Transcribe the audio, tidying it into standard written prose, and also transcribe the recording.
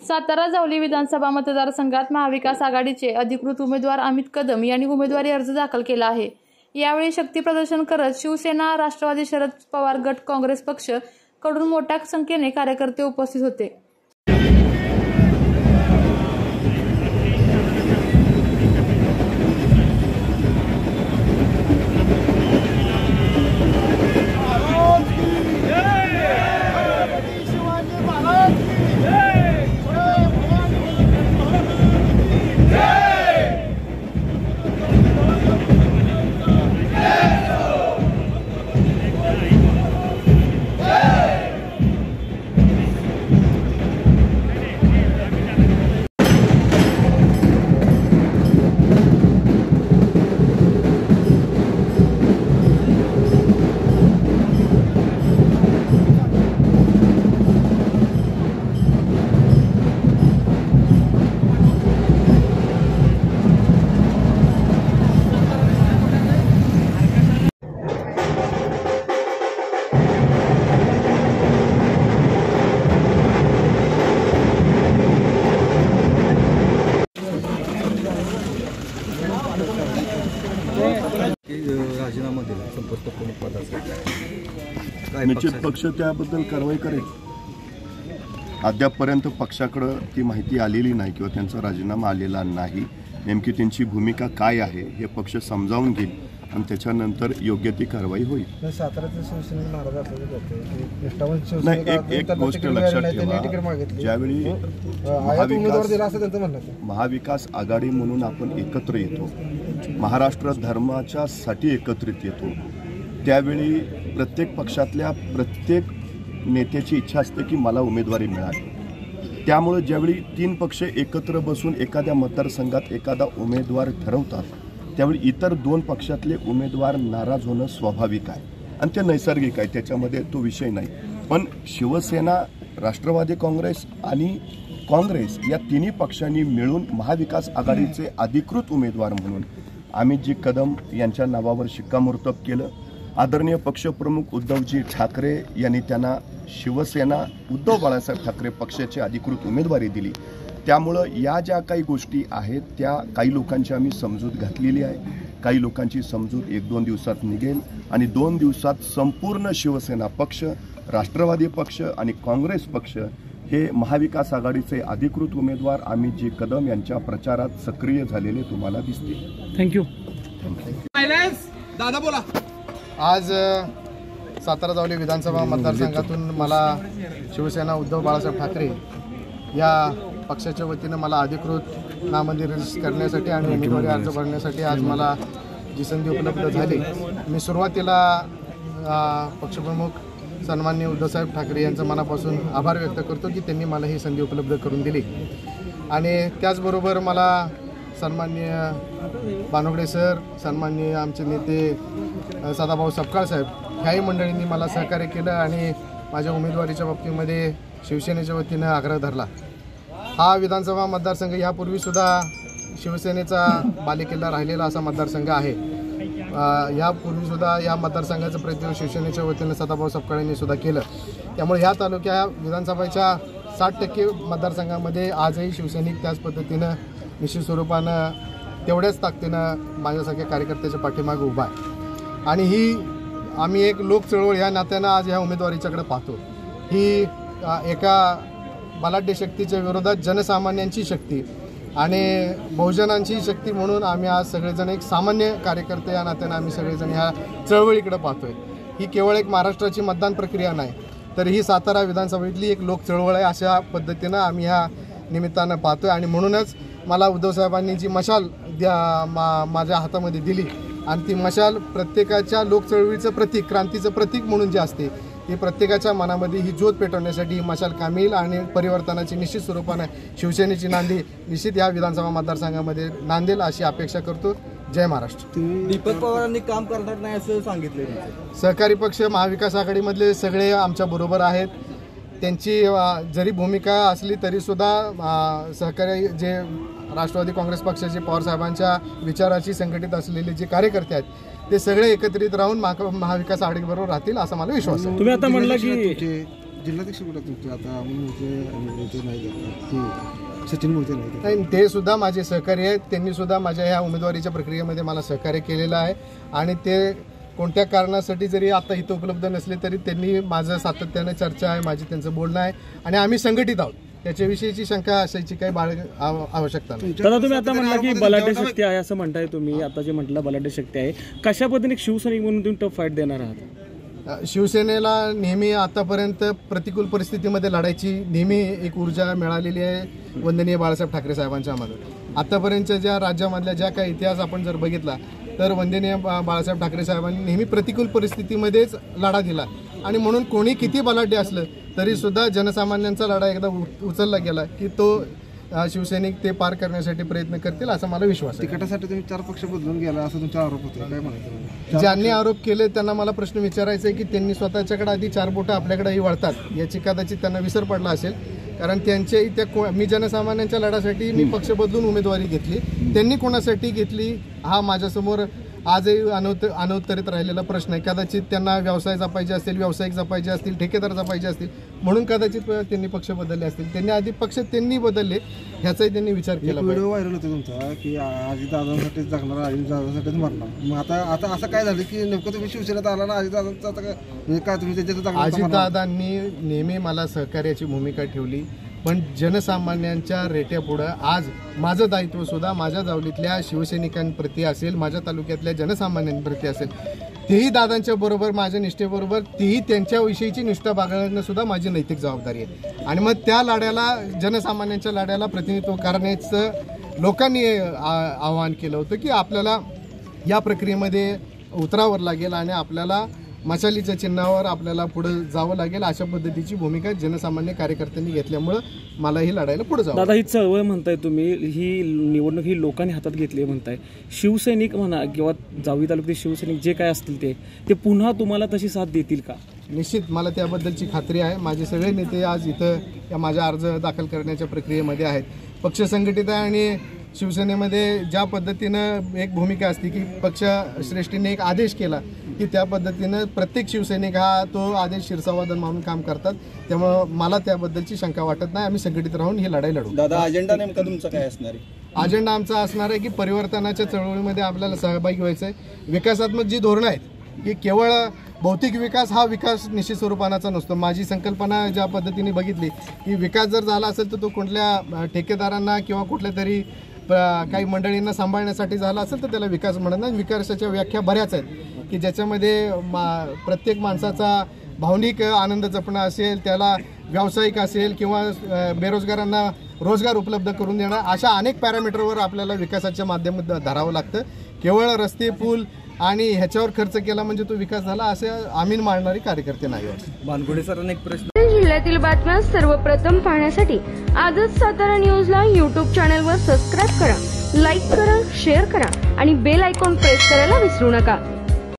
सातारा जावली विधानसभा मतदारसंघात महाविकास आघाडीचे अधिकृत उमेदवार अमित कदम यांनी उमेदवारी अर्ज दाखल केला आहे। यावेळी शक्ती प्रदर्शन करत शिवसेना, राष्ट्रवादी, शरद पवार गट, काँग्रेस पक्ष कडून मोठ्या संख्येने कार्यकर्ते उपस्थित होते। राजीनामा दिला संपर्क प्रमुख पदाचा, निश्चित पक्ष त्याबद्दल कारवाई करेल। अद्यापपर्यंत पक्षाकडे ती माहिती आलेली नाही किंवा त्यांचा राजीनामा आलेला नाही। नेमकी त्यांची भूमिका काय आहे हे पक्ष समजावून घेईल आणि त्याच्यानंतर योग्य ती कारवाई होईल। एक गोष्ट लक्षात ठेवा, ज्यावेळी महाविकास आघाडी म्हणून आपण एकत्र येतो, महाराष्ट्र धर्माच्यासाठी एकत्रित येतो, त्यावेळी प्रत्येक पक्षातल्या प्रत्येक नेत्याची इच्छा असते की मला उमेदवारी मिळावी। त्यामुळे ज्यावेळी तीन पक्ष एकत्र बसून एखाद्या मतदारसंघात एखादा उमेदवार ठरवतात, त्यावेळी इतर दोन पक्षातले उमेदवार नाराज होणं स्वाभाविक आहे आणि ते नैसर्गिक आहे, त्याच्यामध्ये तो विषय नाही। पण शिवसेना, राष्ट्रवादी काँग्रेस आणि काँग्रेस या तिन्ही पक्षांनी मिळून महाविकास आघाडीचे अधिकृत उमेदवार म्हणून अमितजी कदम यांच्या नावावर शिक्कामोर्तब केलं। आदरणीय पक्षप्रमुख उद्धवजी ठाकरे यांनी त्यांना शिवसेना उद्धव बाळासाहेब ठाकरे पक्षाची अधिकृत उमेदवारी दिली। त्यामुळं या ज्या काही गोष्टी आहेत त्या काही लोकांची आम्ही समजूत घातलेली आहे, काही लोकांची समजूत 1-2 दिवसात निघेल आणि 2 दिवसात संपूर्ण शिवसेना पक्ष, राष्ट्रवादी पक्ष आणि काँग्रेस पक्ष हे महाविकास आघाडीचे अधिकृत उमेदवार अमितजी कदम यांच्या प्रचारात सक्रिय झालेले तुम्हाला दिसतील। थँक्यू। दादा बोला। आज सातारा जावली विधानसभा मतदारसंघातून मला शिवसेना उद्धव बाळासाहेब ठाकरे या पक्षाच्या वतीनं मला अधिकृत नामनिर्देशित करण्यासाठी आणि उमेदवारी अर्ज भरण्यासाठी आज मला जी संधी उपलब्ध झाली, मी सुरुवातीला पक्षप्रमुख सन्माननीय उद्धवसाहेब ठाकरे यांचं मनापासून आभार व्यक्त करतो की त्यांनी मला ही संधी उपलब्ध करून दिली। आणि त्याचबरोबर मला सन्माननीय बानोगडे सर, सन्माननीय आमचे नेते सदाभाऊ सपकाळ साहेब ह्याही मंडळींनी मला सहकार्य केलं आणि माझ्या उमेदवारीच्या बाबतीमध्ये शिवसेनेच्या वतीनं आग्रह धरला। हा विधानसभा मतदारसंघ यापूर्वीसुद्धा शिवसेनेचा बालेकिल्ला राहिलेला असा मतदारसंघ आहे। यापूर्वीसुद्धा या मतदारसंघाचं प्रतिनिधित्व शिवसेनेच्या वतीनं सदाभाऊ सपकाळांनी सुद्धा केलं। त्यामुळे ह्या तालुक्या विधानसभेच्या 60% मतदारसंघामध्ये आजही शिवसैनिक त्याच पद्धतीनं निश्चित स्वरूपानं तेवढ्याच ताकदीनं माझ्यासारख्या कार्यकर्त्याच्या पाठीमागे उभा आहे। आणि ही आम्ही एक लोक चळवळ या नात्यानं आज ह्या उमेदवारीच्याकडे पाहतो। ही एका बलाढ्य शक्तीच्या विरोधात जनसामान्यांची शक्ती आणि बहुजनांची शक्ती म्हणून आम्ही आज सगळेजण एक सामान्य कार्यकर्ते या नात्यानं आम्ही सगळेजण ह्या चळवळीकडे पाहतोय। ही केवळ एक महाराष्ट्राची मतदान प्रक्रिया नाही, तर ही सातारा विधानसभेतली एक लोक चळवळ आहे, अशा पद्धतीनं आम्ही ह्या निमित्तानं पाहतोय। आणि म्हणूनच मला उद्धवसाहेबांनी जी मशाल माझ्या हातामध्ये दिली आणि ती मशाल प्रत्येकाच्या लोकचळवळीचं प्रतीक, क्रांतीचं प्रतीक म्हणून जे असते, ही प्रत्येकाच्या मनामध्ये ही ज्योत पेटवण्यासाठी ही मशाल काम येईल आणि परिवर्तनाची निश्चित स्वरूपाने शिवसेनेची नांदी निश्चित या विधानसभा मतदारसंघामध्ये नांदेल अशी अपेक्षा करतो। जय महाराष्ट्र। दीपक पवारांनी काम करणार नाही असं सांगितले। सहकारी पक्ष महाविकास आघाडीमधले सगळे आमच्या बरोबर आहेत। त्यांची जरी भूमिका असली तरीसुद्धा सहकारी जे राष्ट्रवादी काँग्रेस पक्षाचे पवारसाहेबांच्या विचाराची संघटित असलेले जे कार्यकर्ते आहेत ते सगळे एकत्रित राहून महाविकास आघाडीबरोबर राहतील असा मला विश्वास आहे। तुम्ही आता म्हणला की जिल्हाध्यक्ष कुठे तुमचे आता मोहिते नाही ते सचिन मोहिते नाही नाही, ते सुद्धा माझे सहकारी आहेत. त्यांनी सुद्धा माझ्या ह्या उमेदवारीच्या प्रक्रियेमध्ये मला सहकार्य केलेलं आहे आणि ते कोणत्या कारणासाठी जरी आता इथं उपलब्ध नसले तरी त्यांनी माझं सातत्यानं चर्चा आहे, माझी त्यांचं बोलणं आहे आणि आम्ही संघटित आहोत. त्याच्याविषयीची शंका असायची काही आवश्यकता नाही. दादा, तुम्ही आता म्हणला की बलाढ्य शक्ती आहे असं म्हणताय तुम्ही, आता जे म्हटलं बलाढ्य शक्ती आहे, कशा पद्धतीने शिवसैनिक म्हणून तुम्ही टफ फाईट देणार आहात? शिवसेनेला नेहमी आतापर्यंत प्रतिकूल परिस्थितीमध्ये लढायची नेहमी एक ऊर्जा मिळालेली आहे वंदनीय बाळासाहेब ठाकरे साहेबांच्या मधून. आतापर्यंतच्या ज्या राज्यामधल्या ज्या काही इतिहास आपण जर बघितला तर वंदनीय बाळासाहेब ठाकरे साहेबांनी नेहमी प्रतिकूल परिस्थितीमध्येच लढा दिला आणि म्हणून कोणी किती बलाढ्य असलं तरी सुद्धा जनसामान्यांचा लढा एकदा उचलला गेला की तो शिवसैनिक ते पार करण्यासाठी प्रयत्न करतील असा मला विश्वास आहे. तिकिटासाठी तुम्ही 4 पक्ष बदलून गेला असं तुमचा आरोप होता, काय म्हणायचं? ज्यांनी आरोप केले त्यांना मला प्रश्न विचारायचा आहे की त्यांनी स्वतःच्याकडे आधी 4 बोटं आपल्याकडेही वळतात याची कदाचित त्यांना विसर पडला असेल. कारण त्यांच्या इथे मी जनसामान्यांच्या लढ्यासाठी मी पक्ष बदलून उमेदवारी घेतली, त्यांनी कोणासाठी घेतली हा माझ्यासमोर आजही अनउत्तरित राहिलेला प्रश्न आहे. कदाचित त्यांना व्यवसाय जपायचे असतील, व्यावसायिक जपायचे असतील, ठेकेदार जपायचे असतील म्हणून कदाचित त्यांनी पक्ष बदलले असतील. त्यांनी आधी पक्ष त्यांनी बदलले ह्याचाही त्यांनी विचार केला. व्हिडिओ व्हायरल होते तुमचा की अजितदादांसाठीच जगणार, अजितदादांसाठीच मरणार. मग आता असं काय झालं की नेमकं तुम्ही शिवसेनेत आला ना, अजितदादांचं आता काय तुम्ही त्याच्यात? अजितदादांनी नेहमी मला सहकार्याची भूमिका ठेवली पण जनसामान्यांच्या रेट्यापुढं आज माझं दायित्व सुद्धा माझ्या जावलीतल्या शिवसैनिकांप्रती असेल, माझ्या तालुक्यातल्या जनसामान्यांप्रती असेल. तेही दादांच्या बरोबर माझ्या निष्ठेबरोबर तेही त्यांच्याविषयीची निष्ठा बाळगणं सुद्धा माझी नैतिक जबाबदारी आहे. आणि मग त्या लढ्याला जनसामान्यांच्या लढ्याला प्रतिनिधित्व करण्याचं लोकांनी आवाहन केलं होतं की आपल्याला या प्रक्रियेमध्ये उतरावं लागेल आणि आपल्याला मशालीच्या चिन्हावर आपल्याला पुढे जावं लागेल. अशा पद्धतीची भूमिका जनसामान्य कार्यकर्त्यांनी घेतल्यामुळं मला ही लढायला पुढे जावं. दादा, ही चळवळ म्हणताय तुम्ही, ही निवडणूक ही लोकांनी हातात घेतली म्हणताय, शिवसैनिक म्हणा किंवा जावळी तालुक्यातील शिवसैनिक जे काय असतील ते पुन्हा तुम्हाला तशी साथ देतील का? निश्चित मला त्याबद्दलची खात्री आहे. माझे सगळे नेते आज इथं या माझ्या अर्ज दाखल करण्याच्या प्रक्रियेमध्ये आहेत. पक्ष संघटित आहे आणि शिवसेनेमध्ये ज्या पद्धतीनं एक भूमिका असते की पक्षश्रेष्ठीने एक आदेश केला की त्या पद्धतीनं प्रत्येक शिवसैनिक हा तो आदेश शिरसावधान म्हणून काम करतात. त्यामुळं मला त्याबद्दलची शंका वाटत नाही. आम्ही संघटित राहून ही लढाई लढू. दादा, अजेंडा नेमका तुमचा काय असणार आहे? अजेंडा आमचा असणार आहे की परिवर्तनाच्या चळवळीमध्ये आपल्याला सहभागी व्हायचं आहे. विकासात्मक जी धोरणं आहेत की केवळ भौतिक विकास हा विकास निश्चित स्वरूपाचा नसतो. माझी संकल्पना ज्या पद्धतीने बघितली की विकास जर झाला असेल तर तो कुठल्या ठेकेदारांना किंवा कुठल्या तरी काही मंडळींना सांभाळण्यासाठी झाला असेल तर त्याला विकास म्हणत नाही. विकासाच्या व्याख्या बऱ्याच आहेत की ज्याच्यामध्ये प्रत्येक माणसाचा भावनिक आनंद जपणं असेल, त्याला व्यावसायिक असेल किंवा बेरोजगारांना रोजगार उपलब्ध करून देणं, अशा अनेक पॅरामीटरवर आपल्याला विकासाच्या माध्यमातून धरावं लागतं. केवळ रस्ते, पूल आणि ह्याच्यावर खर्च केला म्हणजे तो विकास झाला असे आम्ही मानणारे कार्यकर्ते नाही. बानगुडे सरांना एक प्रश्न. जिल्ह्यातील बातम्या सर्वप्रथम पाहण्यासाठी आजच सातारा न्यूजला यूट्यूब चॅनलवर सबस्क्राईब करा, लाईक करा, शेअर करा आणि बेल आयकॉन प्रेस करायला विसरू नका.